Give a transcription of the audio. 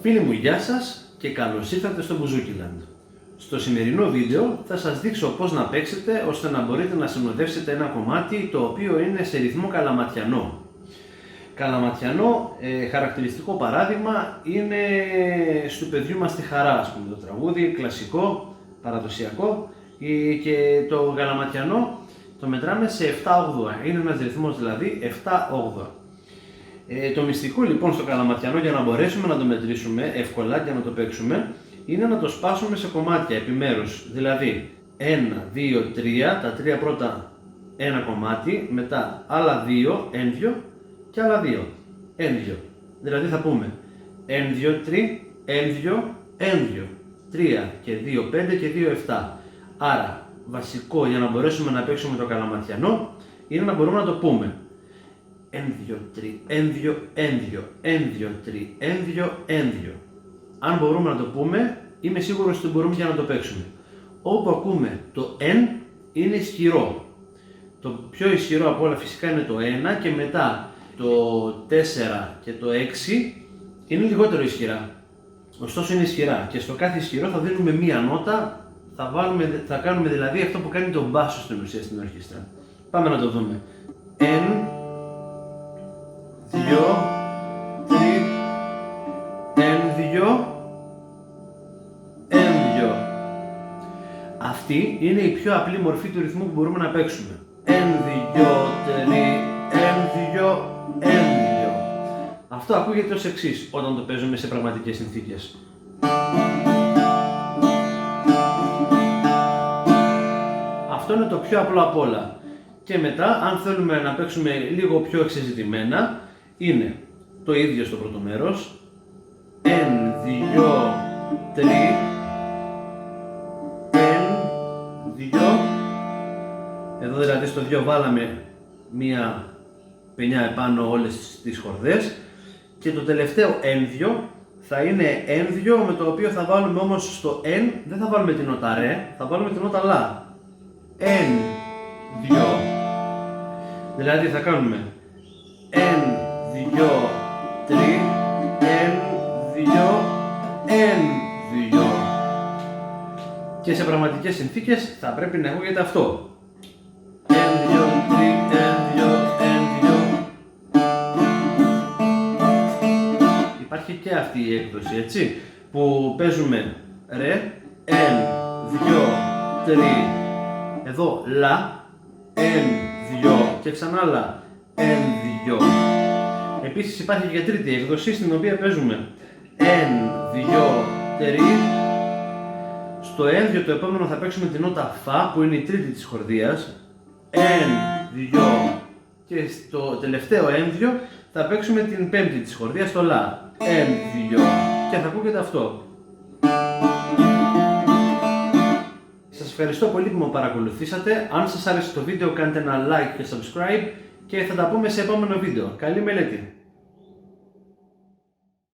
Φίλοι μου, γεια σας και καλώς ήρθατε στο Μπουζούκιλαντ. Στο σημερινό βίντεο θα σας δείξω πώς να παίξετε ώστε να μπορείτε να συνοδεύσετε ένα κομμάτι το οποίο είναι σε ρυθμό καλαματιανό. Καλαματιανό, χαρακτηριστικό παράδειγμα είναι «Στου παιδιού μας τη χαρά», ας πούμε, το τραγούδι, κλασικό, παραδοσιακό, και το καλαματιανό το μετράμε σε 7/8, είναι ένας ρυθμός δηλαδή 7/8. Το μυστικό λοιπόν στο καλαματιανό, για να μπορέσουμε να το μετρήσουμε εύκολα και να το παίξουμε, είναι να το σπάσουμε σε κομμάτια επιμέρους, δηλαδή 1, 2, 3, τα τρία πρώτα ένα κομμάτι, μετά άλλα 2, ένδυο και άλλα 2, ένδυο. Δηλαδή θα πούμε ένδυο, 3, ένδυο, ένδυο, 3 και 2, 5 και 2, 7. Άρα βασικό για να μπορέσουμε να παίξουμε το καλαματιανό είναι να μπορούμε να το πούμε ένδυο, 3, ένδυο, ένδυο, ένδυο, 3, ένδυο, ένδυο. Αν μπορούμε να το πούμε, είμαι σίγουρος ότι μπορούμε και να το παίξουμε. Όπου ακούμε το εν είναι ισχυρό. Το πιο ισχυρό από όλα φυσικά είναι το 1 και μετά το 4 και το 6 είναι λιγότερο ισχυρά. Ωστόσο είναι ισχυρά και στο κάθε ισχυρό θα δίνουμε μία νότα, θα κάνουμε δηλαδή αυτό που κάνει τον μπάσο στην ουσία στην ορχήστρα. Πάμε να το δούμε. 1, 2, 3, ένδυο, ένδυο. Αυτή είναι η πιο απλή μορφή του ρυθμού που μπορούμε να παίξουμε. Ένδυο, 3, ένδυο, ένδυο. Αυτό ακούγεται ως εξής όταν το παίζουμε σε πραγματικές συνθήκες. Αυτό είναι το πιο απλό απ' όλα. Και μετά, αν θέλουμε να παίξουμε λίγο πιο εξεζητημένα, είναι το ίδιο στο πρώτο μέρος. 1, 2, 3, 1, 2. Εδώ δηλαδή στο 2 βάλαμε μία πενιά επάνω όλες τις χορδές. Και το τελευταίο ένδυο θα είναι ένδυο με το οποίο θα βάλουμε όμως στο εν, δεν θα βάλουμε την νότα ρε, θα βάλουμε την νότα λα. 1, 2. Δηλαδή θα κάνουμε 1, 2, 3, 1, 2, 1, 2. Και σε πραγματικές συνθήκες θα πρέπει να ακούγεται αυτό. 1, 2, 3, 1, 2, 1, 2. Υπάρχει και αυτή η έκδοση, έτσι, που παίζουμε ρε, 1, 2, 3, εδώ λα, 1, 2 και ξανά λα, 1, 2. Επίσης υπάρχει και τρίτη έκδοση στην οποία παίζουμε 1, 2, 3. Στο ένδυο το επόμενο θα παίξουμε την νότα φα που είναι η τρίτη της χορδίας, 1, 2, και στο τελευταίο ένδυο θα παίξουμε την πέμπτη της χορδίας, το λα, 1, 2, και θα ακούγεται αυτό. Σας ευχαριστώ πολύ που με παρακολουθήσατε. Αν σας άρεσε το βίντεο κάντε ένα like και subscribe και θα τα πούμε σε επόμενο βίντεο. Καλή μελέτη!